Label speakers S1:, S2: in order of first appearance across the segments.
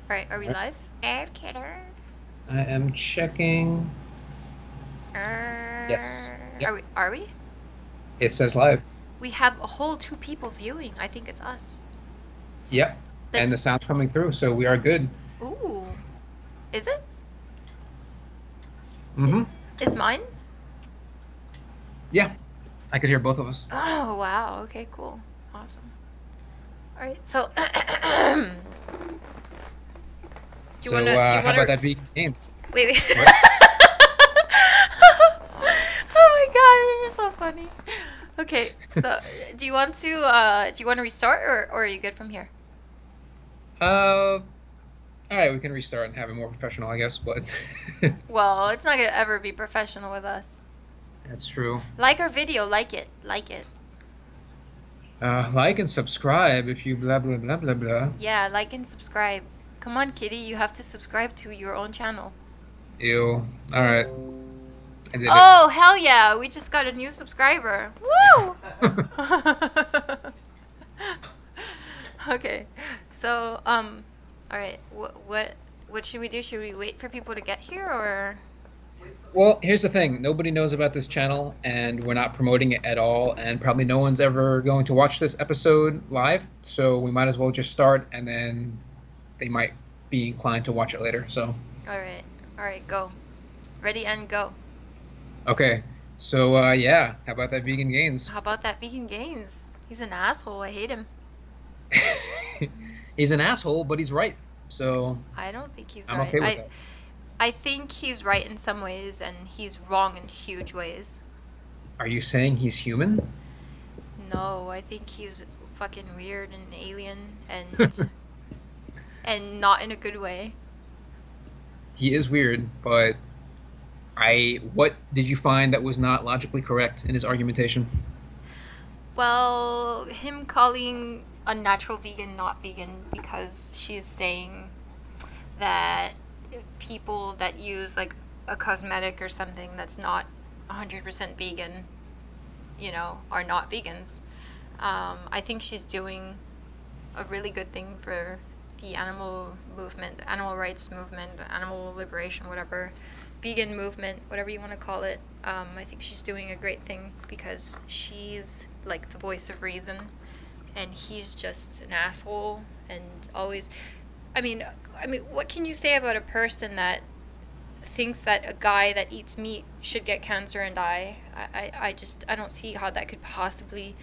S1: Alright, are we
S2: Right.
S1: live? Live, kidder.
S2: I am checking. Yes.
S1: Are
S2: Yep.
S1: we? Are we?
S2: It says live.
S1: We have a whole two people viewing. I think it's us.
S2: Yep. And
S1: That's.
S2: the sound's coming through, so we are good.
S1: Ooh. Is it? I-
S2: Mm-hmm.
S1: Is mine?
S2: Yeah. I could hear both of us.
S1: Oh, wow. Okay, cool. Awesome. Alright, so. Do you
S2: So
S1: wanna. Do you
S2: how about
S1: wanna.
S2: that vegan games?
S1: Wait, wait.
S2: What?
S1: Oh my god, you're so funny. Okay, so do you want to restart or are you good from here?
S2: All right, we can restart and have it more professional, I guess, but
S1: Well, it's not gonna ever be professional with us.
S2: that's true.
S1: Like our video, like it, like it.
S2: Like and subscribe if you blah blah blah blah blah.
S1: Yeah, like and subscribe. Come on, kitty, you have to subscribe to your own channel.
S2: Ew. All right. I did
S1: Oh, hell yeah, we just got a new subscriber. Woo!
S2: it.
S1: Okay, so all right, what should we do? Should we wait for people to get here or?
S2: Well, here's the thing. Nobody knows about this channel, and we're not promoting it at all, and probably no one's ever going to watch this episode live, so we might as well just start, and then they might be inclined to watch it later. So,
S1: All right, go. Ready and go.
S2: okay. So, yeah, how about that vegan gains?
S1: How about that vegan Gaines? He's an asshole. I hate him.
S2: He's an asshole, but he's right. So,
S1: I don't think he's
S2: I'm
S1: right.
S2: okay with that.
S1: I think he's right in some ways and he's wrong in huge ways.
S2: Are you saying he's human?
S1: No, I think he's fucking weird and alien and and not in a good way.
S2: He is weird, but what did you find that was not logically correct in his argumentation?
S1: Well, him calling Unnatural vegan not vegan because she's saying that people that use like a cosmetic or something that's not 100% vegan, are not vegans. I think she's doing a really good thing for the animal movement, the animal rights movement, the animal liberation, whatever, vegan movement, whatever you want to call it. I think she's doing a great thing because she's like the voice of reason and he's just an asshole and always I mean what can you say about a person that thinks that a guy that eats meat should get cancer and die? I don't see how that could possibly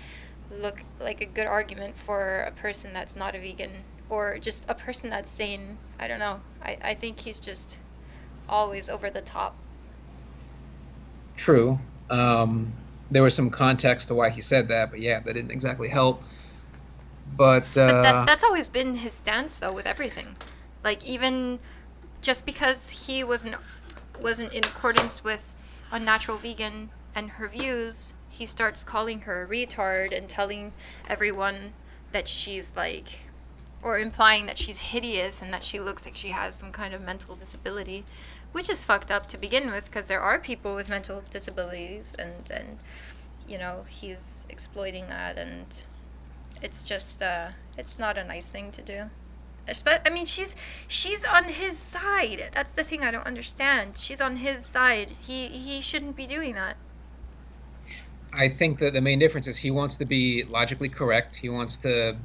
S1: look like a good argument for a person that's not a vegan or just a person that's sane. I don't know. I think he's just always over the top.
S2: True. There was some context to why he said that, but yeah, that didn't exactly help. But
S1: But that's always been his stance though with everything. Like even just because he wasn't in accordance with Unnatural Vegan and her views, he starts calling her a retard and telling everyone that she's like, or implying that she's hideous and that she looks like she has some kind of mental disability, which is fucked up to begin with because there are people with mental disabilities and he's exploiting that and it's just it's not a nice thing to do. I mean, she's on his side. That's the thing I don't understand. She's on his side. He shouldn't be doing that.
S2: I think that the main difference is he wants to be logically correct. He wants to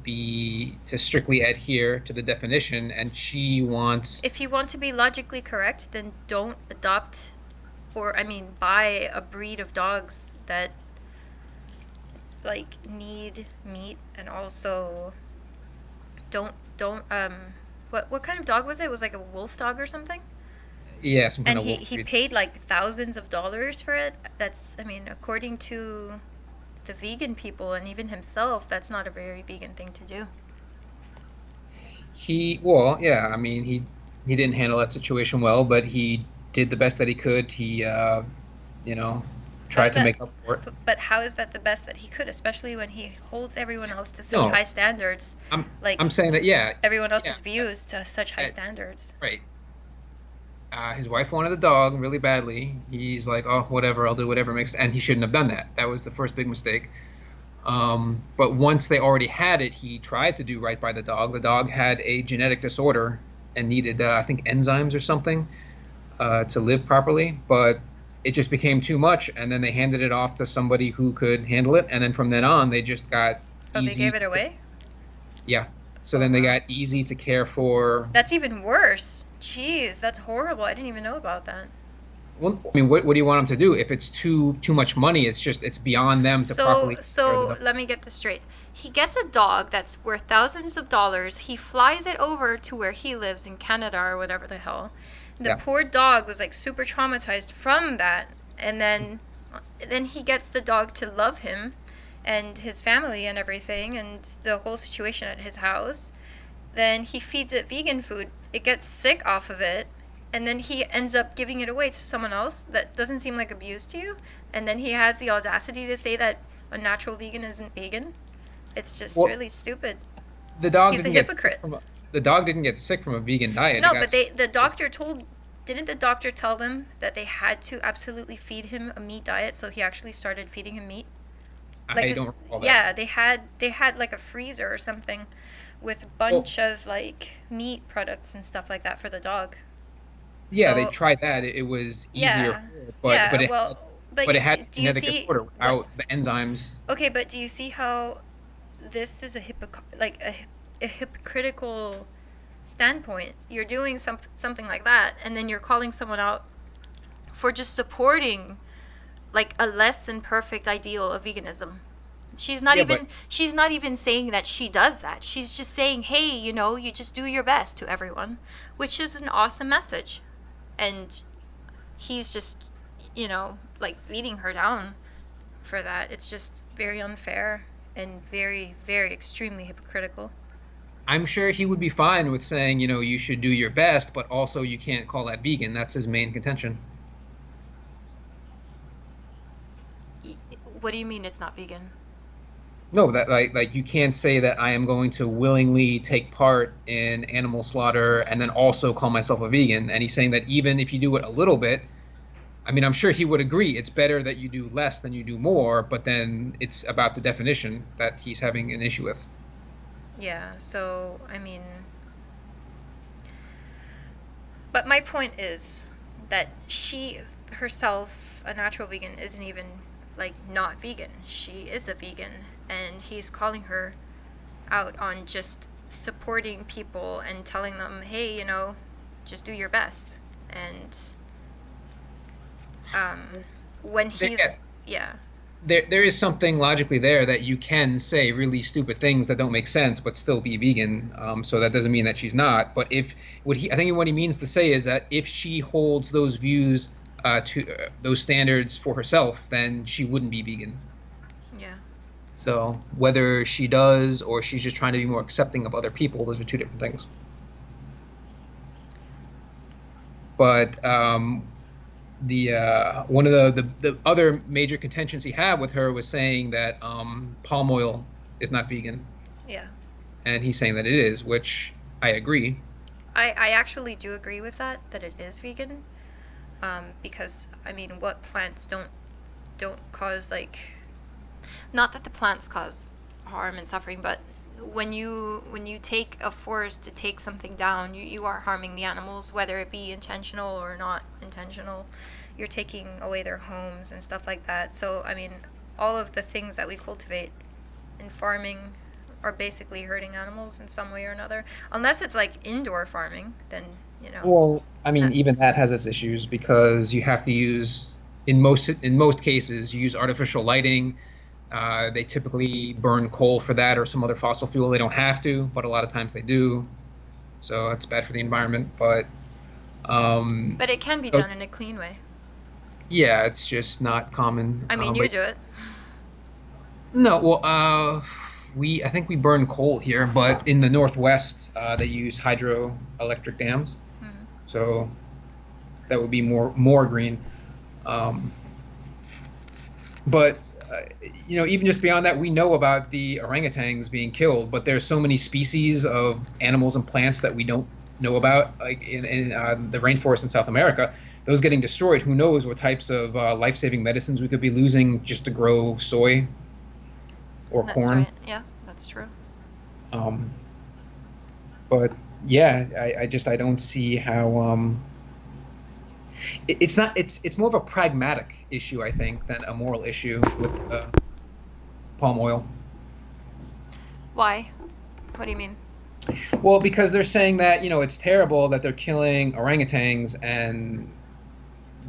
S2: strictly adhere to the definition, and she wants.
S1: If you want to be logically correct, then don't adopt or buy a breed of dogs that like need meat and also don't what kind of dog was it? It was like a wolf dog or something?
S2: Yeah, some kind
S1: And
S2: of wolf
S1: he
S2: breed.
S1: paid like thousands of dollars for it. That's according to the vegan people and even himself, that's not a very vegan thing to do.
S2: Well, yeah, I mean, he didn't handle that situation well, but he did the best that he could. He, you know,
S1: How
S2: tried
S1: is
S2: to
S1: that?
S2: make up for it.
S1: But how is that the best that he could, especially when he holds everyone else to such
S2: No,
S1: high standards,
S2: I'm
S1: like
S2: I'm saying that, yeah,
S1: everyone
S2: yeah,
S1: else's views to such high
S2: uh,
S1: standards?
S2: right. His wife wanted a dog really badly. He's like, oh, whatever, I'll do whatever makes, and he shouldn't have done that. That was the first big mistake. But once they already had it, he tried to do right by the dog. The dog had a genetic disorder and needed, I think, enzymes or something to live properly. But it just became too much, and then they handed it off to somebody who could handle it, and then from then on, they just got
S1: Oh, they
S2: easy.
S1: gave it away?
S2: Yeah. So
S1: Oh,
S2: then they
S1: wow.
S2: got easy to care for.
S1: That's even worse. Jeez, that's horrible. I didn't even know about that.
S2: Well, I mean, what do you want them to do? If it's too much money, it's beyond them to
S1: So,
S2: properly take care of the
S1: so
S2: dog.
S1: let me get this straight. He gets a dog that's worth thousands of dollars. He flies it over to where he lives in Canada or whatever the hell. The
S2: Yeah.
S1: poor dog was like super traumatized from that, and then he gets the dog to love him and his family and everything and the whole situation at his house. Then he feeds it vegan food. It gets sick off of it, and then he ends up giving it away to someone else that doesn't seem like abuse to you. And then he has the audacity to say that a natural vegan isn't vegan. It's just
S2: Well,
S1: really stupid.
S2: the dog
S1: He's a
S2: didn't get sick
S1: hypocrite.
S2: from the dog didn't get sick from a vegan diet. It
S1: No,
S2: got
S1: but
S2: sick.
S1: the doctor told, didn't the doctor tell them that they had to absolutely feed him a meat diet? So he actually started feeding him meat. Like,
S2: I don't recall that.
S1: yeah, they had like a freezer or something with a
S2: Well,
S1: bunch of like meat products and stuff like that for the dog.
S2: yeah, they
S1: So
S2: tried that. It was easier
S1: yeah,
S2: for it,
S1: yeah. Well, but
S2: but
S1: you
S2: it had
S1: see, do you
S2: genetic
S1: see
S2: disorder
S1: what?
S2: without the enzymes.
S1: Okay, but do you see how this is a hypocritical standpoint? You're doing something like that, and then you're calling someone out for just supporting like a less than perfect ideal of veganism.
S2: Yeah, but
S1: She's not even saying that she does that. She's just saying, "Hey, you just do your best to everyone," which is an awesome message. And he's just, like beating her down for that. It's just very unfair and very, very extremely hypocritical.
S2: I'm sure he would be fine with saying, you should do your best, but also you can't call that vegan. That's his main contention.
S1: What do you mean it's not vegan?
S2: No, that like you can't say that I am going to willingly take part in animal slaughter and then also call myself a vegan. And he's saying that even if you do it a little bit, I mean, I'm sure he would agree. It's better that you do less than you do more, but then it's about the definition that he's having an issue with.
S1: Yeah, so, I mean, but my point is that she herself, a natural vegan, isn't even like not vegan. She is a vegan, and he's calling her out on just supporting people and telling them, hey, just do your best. And um, when
S2: Yeah,
S1: he's, yeah,
S2: there is something logically there that you can say really stupid things that don't make sense but still be vegan. So that doesn't mean that she's not. But if I think what he means to say is that if she holds those views to those standards for herself, then she wouldn't be vegan.
S1: yeah.
S2: So whether she does or she's just trying to be more accepting of other people, those are two different things. But the one of the other major contentions he had with her was saying that palm oil is not vegan,
S1: Yeah.
S2: and he's saying that it is, which I agree.
S1: I actually do agree with that it is vegan. Because I mean, what plants don't cause like, not that the plants cause harm and suffering, but when you take a forest to take something down, you are harming the animals, whether it be intentional or not intentional. You're taking away their homes and stuff like that. So I mean, all of the things that we cultivate in farming are basically hurting animals in some way or another. Unless it's like indoor farming, then
S2: Well, I mean, even
S1: that's
S2: that has its issues because you have to use in most cases you use artificial lighting. They typically burn coal for that or some other fossil fuel. They don't have to, but a lot of times they do. So it's bad for the environment. But um,
S1: but it can be
S2: so,
S1: done in a clean way.
S2: yeah, it's just not common.
S1: I mean, you
S2: But
S1: do it.
S2: no, well, I think we burn coal here, but in the Northwest, they use hydroelectric dams,
S1: Mhm.
S2: so that would be more green. Um, but even just beyond that, we know about the orangutans being killed, but there's so many species of animals and plants that we don't know about, like in the rainforest in South America. Those getting destroyed. Who knows what types of life-saving medicines we could be losing just to grow soy or
S1: That's
S2: corn.
S1: right. Yeah, that's true.
S2: Um, but yeah, I don't see how it's not it's more of a pragmatic issue, I think, than a moral issue with palm oil.
S1: Why? What do you mean?
S2: Well, because they're saying that, it's terrible that they're killing orangutans and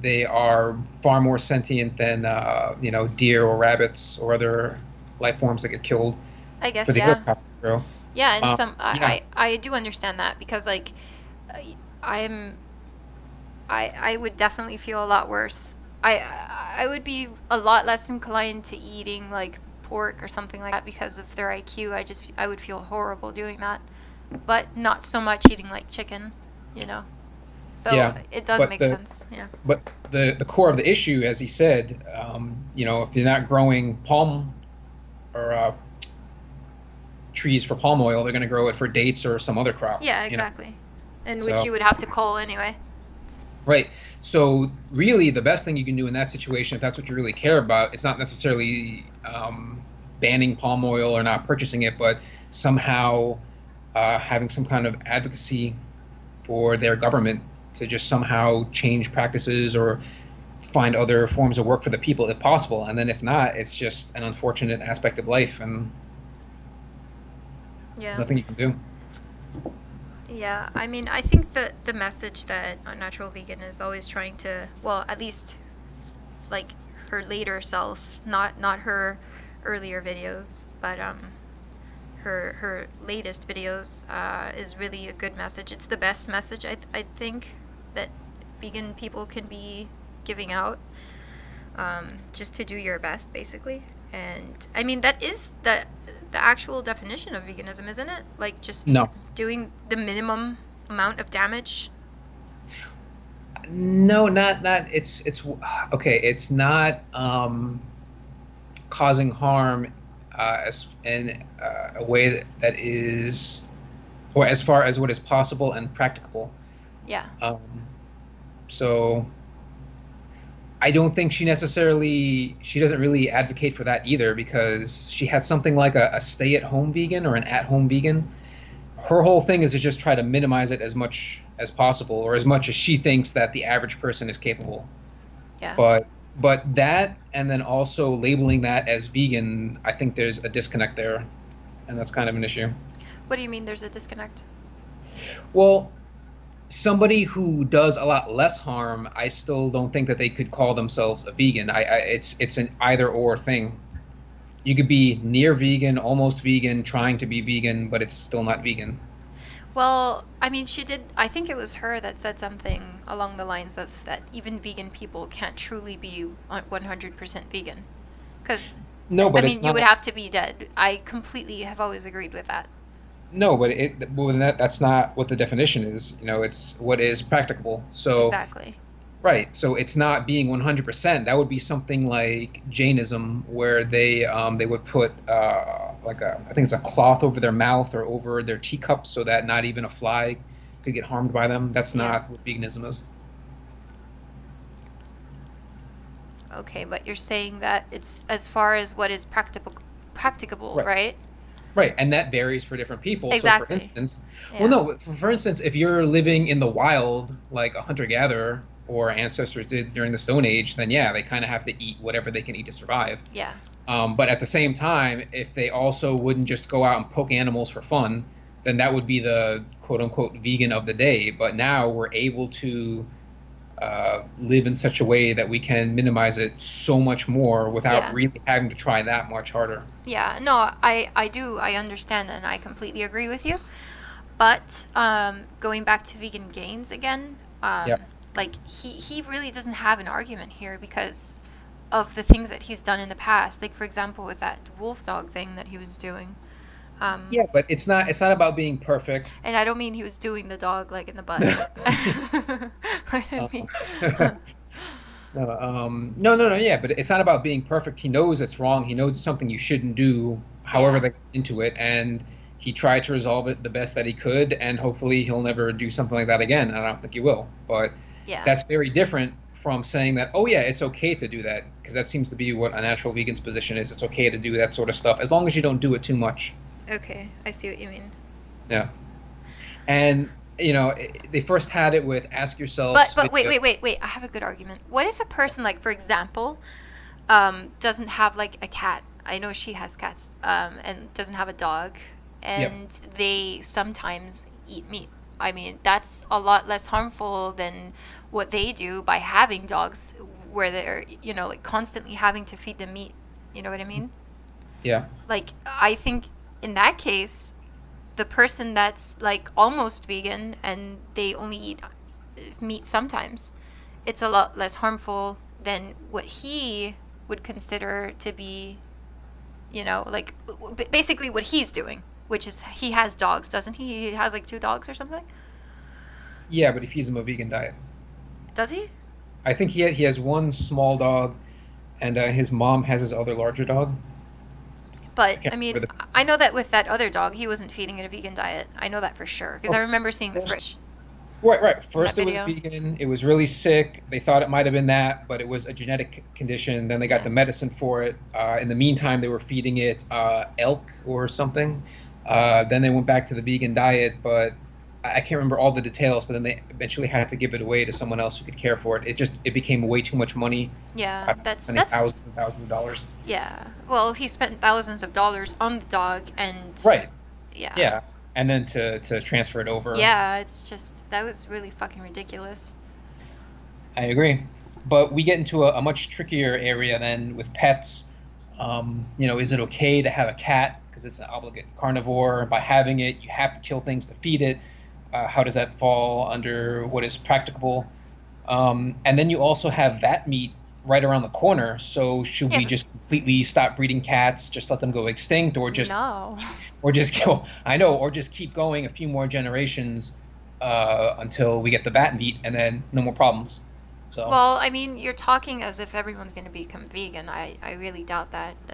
S2: they are far more sentient than deer or rabbits or other life forms that get killed
S1: I
S2: for
S1: guess,
S2: the other
S1: yeah.
S2: crops they grow.
S1: Yeah, and
S2: Um,
S1: some
S2: yeah,
S1: I do understand that because like I- I'm I would definitely feel a lot worse. I would be a lot less inclined to eating like pork or something like that because of their IQ. I would feel horrible doing that. But not so much eating like chicken, you know. So
S2: yeah,
S1: it does
S2: but
S1: make sense. Yeah.
S2: the core of the issue, as he said, if you're not growing palm or trees for palm oil, they're going to grow it for dates or some other crop.
S1: Yeah, exactly. And which
S2: So
S1: you would have to cull anyway.
S2: right. So really, the best thing you can do in that situation, if that's what you really care about, it's not necessarily banning palm oil or not purchasing it, but somehow having some kind of advocacy for their government to just somehow change practices or find other forms of work for the people if possible. And then if not, it's just an unfortunate aspect of life, and there's
S1: Yeah.
S2: nothing you can do.
S1: Yeah, I mean, I think that the message that Unnatural Vegan is always trying to, well, at least like her later self, not her earlier videos, but her latest videos is really a good message. It's the best message I think that vegan people can be giving out. Just to do your best, basically. And I mean, that is the actual definition of veganism, isn't it? Like just
S2: No,
S1: doing the minimum amount of damage.
S2: no, not. It's okay. It's not causing harm as in a way that is, or as far as what is possible and practicable.
S1: Yeah.
S2: Um, so I don't think she doesn't really advocate for that either, because she had something like a stay-at-home vegan or an at-home vegan. Her whole thing is to just try to minimize it as much as possible, or as much as she thinks that the average person is capable.
S1: Yeah.
S2: But that, and then also labeling that as vegan, I think there's a disconnect there, and that's kind of an issue.
S1: What do you mean there's a disconnect?
S2: Well, somebody who does a lot less harm, I still don't think that they could call themselves a vegan. It's an either or thing. You could be near vegan, almost vegan, trying to be vegan, but it's still not vegan.
S1: Well, I mean, she did. I think it was her that said something along the lines of that even vegan people can't truly be 100% vegan. Because,
S2: No,
S1: I
S2: but
S1: mean,
S2: it's
S1: you
S2: not.
S1: would have to be dead. I completely have always agreed with that.
S2: No, but that's not what the definition is. It's what is practicable. So
S1: Exactly.
S2: right. So it's not being 100%. That would be something like Jainism, where they would put I think it's a cloth over their mouth or over their teacup so that not even a fly could get harmed by them. That's
S1: Yeah.
S2: not what veganism is.
S1: Okay, but you're saying that it's as far as what is practicable,
S2: Right.
S1: right?
S2: Right, and that varies for different people. So, for
S1: Exactly.
S2: instance, well,
S1: Yeah.
S2: no, for instance, if you're living in the wild, like a hunter-gatherer or ancestors did during the Stone Age, then yeah, they kind of have to eat whatever they can eat to survive.
S1: Yeah.
S2: But at the same time, if they also wouldn't just go out and poke animals for fun, then that would be the quote-unquote vegan of the day. But now we're able to live in such a way that we can minimize it so much more without
S1: Yeah.
S2: really having to try that much harder.
S1: Yeah, no, I understand and I completely agree with you. But going back to vegan gains again,
S2: Yeah.
S1: like he really doesn't have an argument here because of the things that he's done in the past. Like for example, with that wolf dog thing that he was doing.
S2: Yeah, but it's not about being perfect.
S1: And I don't mean he was doing the dog like in the butt. I mean,
S2: No, yeah, but it's not about being perfect. He knows it's wrong. He knows it's something you shouldn't do. However,
S1: Yeah.
S2: they get into it, and he tried to resolve it the best that he could, and hopefully he'll never do something like that again. And I don't think he will. But
S1: yeah.
S2: that's very different from saying that, oh yeah, it's okay to do that, because that seems to be what Unnatural Vegan's position is. It's okay to do that sort of stuff as long as you don't do it too much.
S1: Okay, I see what you mean.
S2: Yeah. And they first had it with Ask
S1: But
S2: Yourself's
S1: wait,
S2: video.
S1: wait, wait, wait. I have a good argument. What if a person, like, for example, doesn't have like a cat? I know she has cats, and doesn't have a dog,
S2: Yep.
S1: and they sometimes eat meat. I mean, that's a lot less harmful than what they do by having dogs, where they're, like, constantly having to feed them meat. You know what I mean?
S2: Yeah.
S1: Like, I think in that case, the person that's like almost vegan and they only eat meat sometimes, it's a lot less harmful than what he would consider to be, like, basically what he's doing, which is he has dogs, doesn't he? He has like two dogs or something.
S2: Yeah, but he feeds him a vegan diet.
S1: Does he?
S2: I think he has one small dog, and his mom has his other larger dog. I
S1: But
S2: can't
S1: I mean,
S2: remember the.
S1: I know that with that other dog, he wasn't feeding it a vegan diet. I know that for sure because I
S2: Oh,
S1: remember seeing the
S2: first,
S1: fridge
S2: right, right.
S1: in that
S2: First it was
S1: video.
S2: vegan. It was really sick. They thought it might have been that, but it was a genetic condition. Then they got
S1: Yeah.
S2: the medicine for it. In the meantime, they were feeding it elk or something. Then they went back to the vegan diet, but I can't remember all the details. But then they eventually had to give it away to someone else who could care for it. It became way too much money.
S1: Yeah,
S2: Spending
S1: that's
S2: thousands and thousands of dollars.
S1: yeah. Well, he spent thousands of dollars on the dog, and
S2: Right.
S1: yeah,
S2: Yeah. And then to transfer it over.
S1: yeah. It's just that was really fucking ridiculous.
S2: I agree. But we get into a much trickier area than with pets. Is it okay to have a cat because it's an obligate carnivore? By having it, you have to kill things to feed it. How does that fall under what is practicable? And then you also have vat meat right around the corner. So should
S1: Yeah,
S2: we just completely stop breeding cats, just let them go extinct, or just
S1: no.
S2: go? I know, or just keep going a few more generations until we get the vat meat, and then no more problems. So.
S1: Well, I mean, you're talking as if everyone's going to become vegan. I really doubt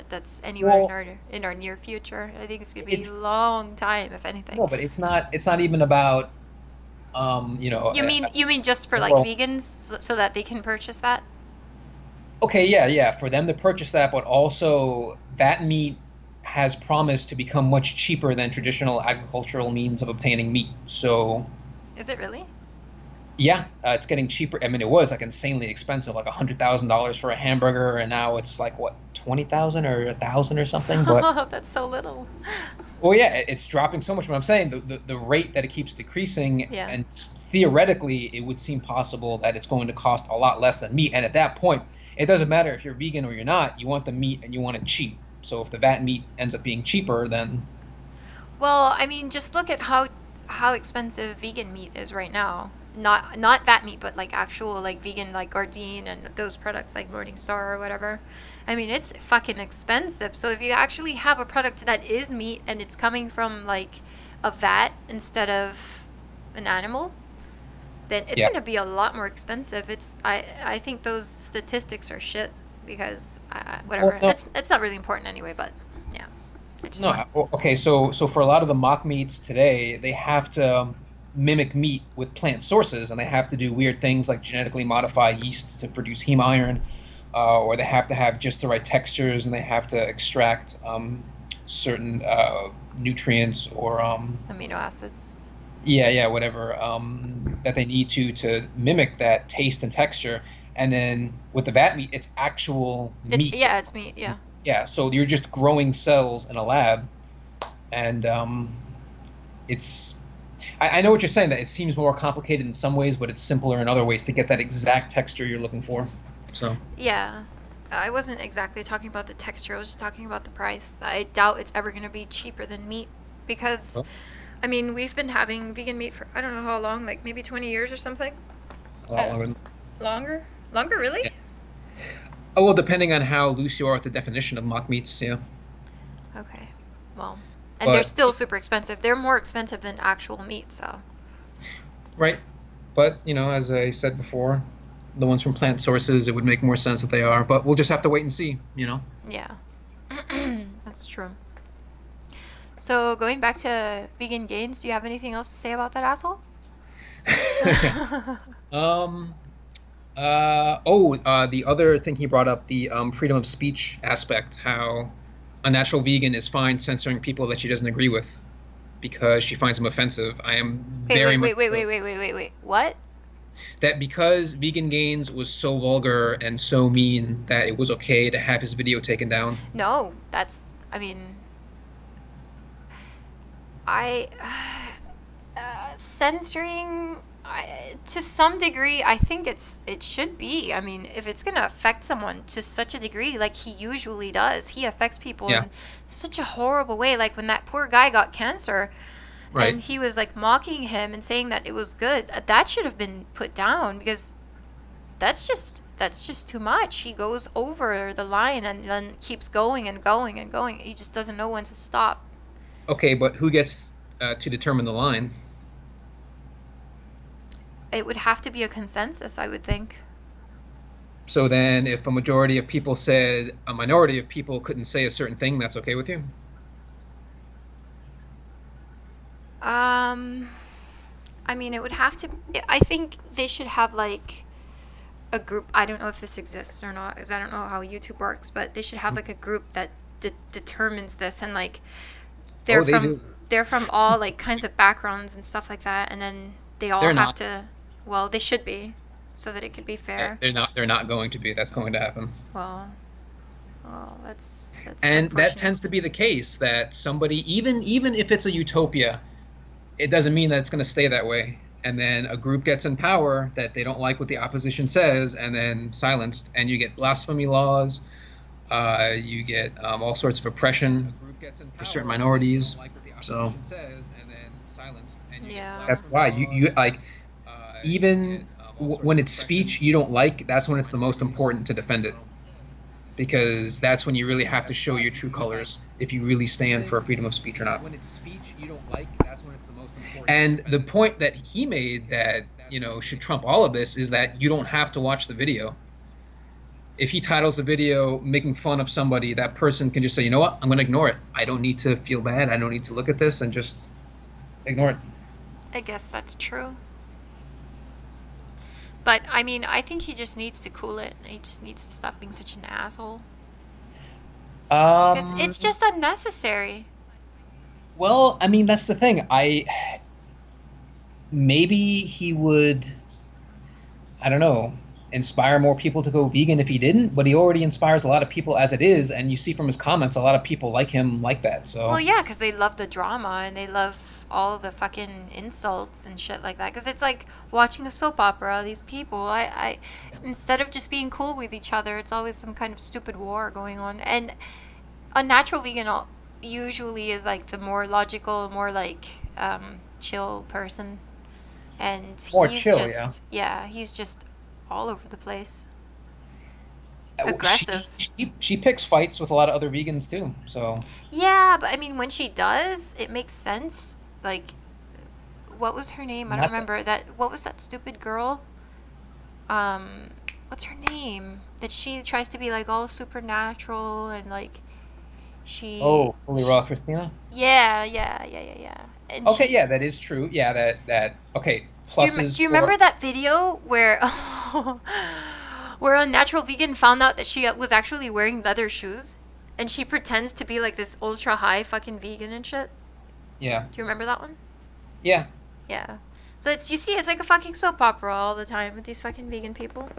S1: that's anywhere
S2: Well,
S1: in our near future. I think it's going to be a
S2: it's
S1: long time, if anything.
S2: no, but it's not even about
S1: You mean just for like
S2: well,
S1: vegans, so that they can purchase that?
S2: okay, yeah, yeah, for them to purchase that, but also that meat has promised to become much cheaper than traditional agricultural means of obtaining meat. So
S1: Is it really?
S2: yeah, it's getting cheaper. I mean, it was like insanely expensive, like $100,000 for a hamburger, and now it's like what, 20,000 or 1,000 or something. But
S1: Oh, that's so little.
S2: well, yeah, it's dropping so much. But I'm saying the rate that it keeps decreasing,
S1: Yeah.
S2: and theoretically, it would seem possible that it's going to cost a lot less than meat. And at that point, it doesn't matter if you're vegan or you're not. You want the meat and you want it cheap. So if the vat meat ends up being cheaper, then
S1: Well, I mean, just look at how expensive vegan meat is right now. Not that meat, but like actual like vegan like Gardein and those products like Morningstar or whatever. I mean, it's fucking expensive. So if you actually have a product that is meat and it's coming from like a vat instead of an animal, then it's
S2: yeah.
S1: going to be a lot more expensive. I think those statistics are shit because
S2: Well,
S1: whatever.
S2: no,
S1: It's not really important anyway, but yeah. I just
S2: no.
S1: want
S2: Okay, so for a lot of the mock meats today, they have to mimic meat with plant sources, and they have to do weird things like genetically modify yeasts to produce heme iron, or they have to have just the right textures, and they have to extract certain nutrients or
S1: amino acids.
S2: yeah, yeah, whatever that they need to mimic that taste and texture. And then with the vat meat, it's actual meat.
S1: It's meat, yeah.
S2: Yeah, so you're just growing cells in a lab, and it's. I know what you're saying, that it seems more complicated in some ways, but it's simpler in other ways to get that exact texture you're looking for. So.
S1: Yeah. I wasn't exactly talking about the texture, I was just talking about the price. I doubt it's ever going to be cheaper than meat because,
S2: Well,
S1: I mean, we've been having vegan meat for I don't know how long, like maybe 20 years or something.
S2: a lot longer.
S1: Longer? Longer, really?
S2: Yeah. Oh well, depending on how loose you are with the definition of mock meats, yeah.
S1: Okay. Well, and they're
S2: But
S1: still super expensive. They're more expensive than actual meat, so.
S2: right, but as I said before, the ones from plant sources, it would make more sense that they are. But we'll just have to wait and see.
S1: Yeah. That's true. So, going back to vegan gains, do you have anything else to say about that asshole?
S2: um. The other thing he brought up, the freedom of speech aspect, how Unnatural Vegan is fine censoring people that she doesn't agree with. because she finds him offensive. I am
S1: Wait,
S2: very
S1: wait,
S2: much
S1: wait, wait,
S2: so
S1: wait, wait, wait, wait, wait. What?
S2: that because Vegan Gains was so vulgar and so mean that it was okay to have his video taken down.
S1: No, that's. I mean, I censoring. To some degree, I think it should be. I mean, if it's gonna affect someone to such a degree, like he usually does, he affects people
S2: Yeah,
S1: in such a horrible way. Like when that poor guy got cancer,
S2: right.
S1: and he was like mocking him and saying that it was good. That should have been put down because that's just too much. He goes over the line and then keeps going and going and going. He just doesn't know when to stop.
S2: Okay, but who gets to determine the line?
S1: It would have to be a consensus, I would think.
S2: So then, if a majority of people said a minority of people couldn't say a certain thing, that's okay with you?
S1: Um, I mean, it would have to. I think they should have like a group. I don't know if this exists or not, because I don't know how YouTube works. But they should have like a group that determines this, and like they're
S2: Oh, they
S1: from
S2: do.
S1: they're from all like kinds of backgrounds and stuff like that, and then they all
S2: They're
S1: have
S2: not.
S1: to. Well, they should be, so that it could be fair.
S2: They're not. They're not going to be. That's going to happen.
S1: Well, well, that's
S2: And that
S1: unfortunate.
S2: tends to be the case that somebody, even if it's a utopia, it doesn't mean that it's going to stay that way. And then a group gets in power that they don't like what the opposition says, and then silenced, and you get blasphemy laws. You get all sorts of oppression for certain minorities. So
S1: Yeah.
S2: that's why you like even when it's speech you don't like. That's when it's the most important to defend it because that's when you really have to show your true colors if you really stand for freedom of speech or not. And the point that he made that should trump all of this is that you don't have to watch the video. If he titles the video making fun of somebody, that person can just say, you know what, I'm going to ignore it. I don't need to feel bad. I don't need to look at this and just ignore it.
S1: I guess that's true. But I mean, I think he just needs to cool it. He just needs to stop being such an asshole. Because
S2: Um,
S1: it's just unnecessary.
S2: well, I mean, that's the thing. Maybe he would, I don't know, inspire more people to go vegan if he didn't, but he already inspires a lot of people as it is, and you see from his comments a lot of people like him like that.
S1: Well,
S2: So,
S1: yeah, because they love the drama and they love all the fucking insults and shit like that. Because it's like watching a soap opera. These people, instead of just being cool with each other, it's always some kind of stupid war going on. And Unnatural Vegan usually is like the more logical, more like chill person. And
S2: more
S1: he's
S2: chill, yeah.
S1: just, yeah, he's just all over the place.
S2: She,
S1: Aggressive.
S2: she picks fights with a lot of other vegans too. So,
S1: Yeah, but I mean, when she does, it makes sense. Like, what was her name? I don't
S2: not to,
S1: remember. What was that stupid girl? Um, what's her name? That she tries to be like all supernatural and like
S2: oh,
S1: she,
S2: fully raw Christina.
S1: yeah, yeah, yeah, yeah, yeah. And
S2: Okay,
S1: she,
S2: yeah, that is true. Yeah, that okay.
S1: do
S2: Pluses
S1: you remember
S2: for
S1: that video where where Unnatural Vegan found out that she was actually wearing leather shoes, and she pretends to be like this ultra high fucking vegan and shit?
S2: yeah,
S1: Do you remember that one?
S2: yeah.
S1: Yeah. So you see, it's like a fucking soap opera all the time with these fucking vegan people.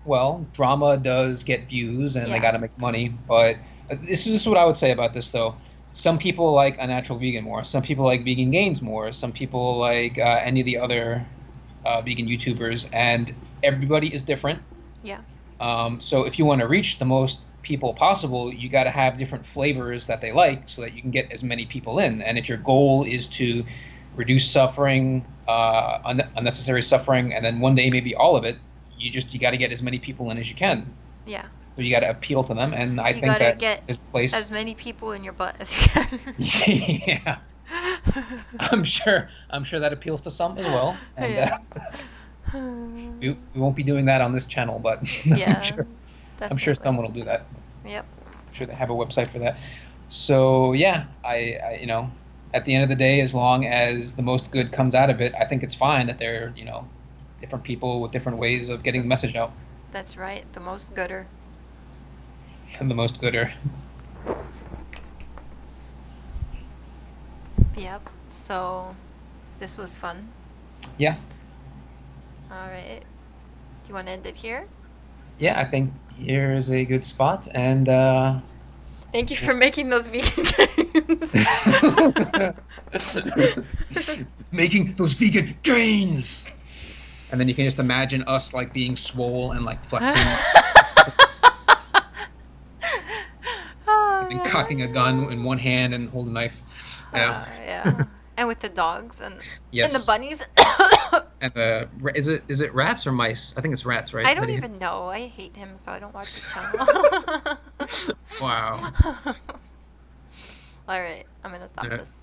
S2: Well, drama does get views, and they
S1: Yeah.
S2: got to make money. But this is what I would say about this, though. Some people like Unnatural Vegan more. Some people like Vegan Gains more. Some people like any of the other vegan YouTubers, and everybody is different.
S1: Yeah.
S2: So if you want to reach the most people possible, you got to have different flavors that they like, so that you can get as many people in. And if your goal is to reduce suffering, unnecessary suffering, and then one day maybe all of it, you got to get as many people in as you can.
S1: Yeah.
S2: So you got to appeal to them, and I
S1: You
S2: think
S1: gotta
S2: that
S1: get
S2: this place,
S1: as many people in your butt as you can.
S2: yeah, I'm sure that appeals to some as well, and
S1: Yeah.
S2: we won't be doing that on this channel, but
S1: Yeah,
S2: I'm sure
S1: definitely.
S2: someone will do that.
S1: Yep.
S2: I'm sure they have a website for that. So yeah, I at the end of the day, as long as the most good comes out of it, I think it's fine that they're different people with different ways of getting the message out,
S1: That's right. The most gooder.
S2: and the most good are.
S1: Yep. So this was fun.
S2: Yeah.
S1: All right. Do you want to end it here?
S2: Yeah, I think here is a good spot, and
S1: Thank you for making those vegan games.
S2: making those vegan gains. And then you can just imagine us like being swole and like flexing,
S1: Oh,
S2: and
S1: yeah.
S2: cocking a gun in one hand and hold a knife. Yeah.
S1: Yeah. And with the dogs and the
S2: Yes.
S1: bunnies.
S2: And is it rats or mice? I think it's rats, right?
S1: I
S2: that
S1: don't
S2: he
S1: even
S2: hits?
S1: know. I hate him, so I don't watch his channel.
S2: Wow.
S1: All right, I'm gonna stop
S2: Yeah.
S1: this.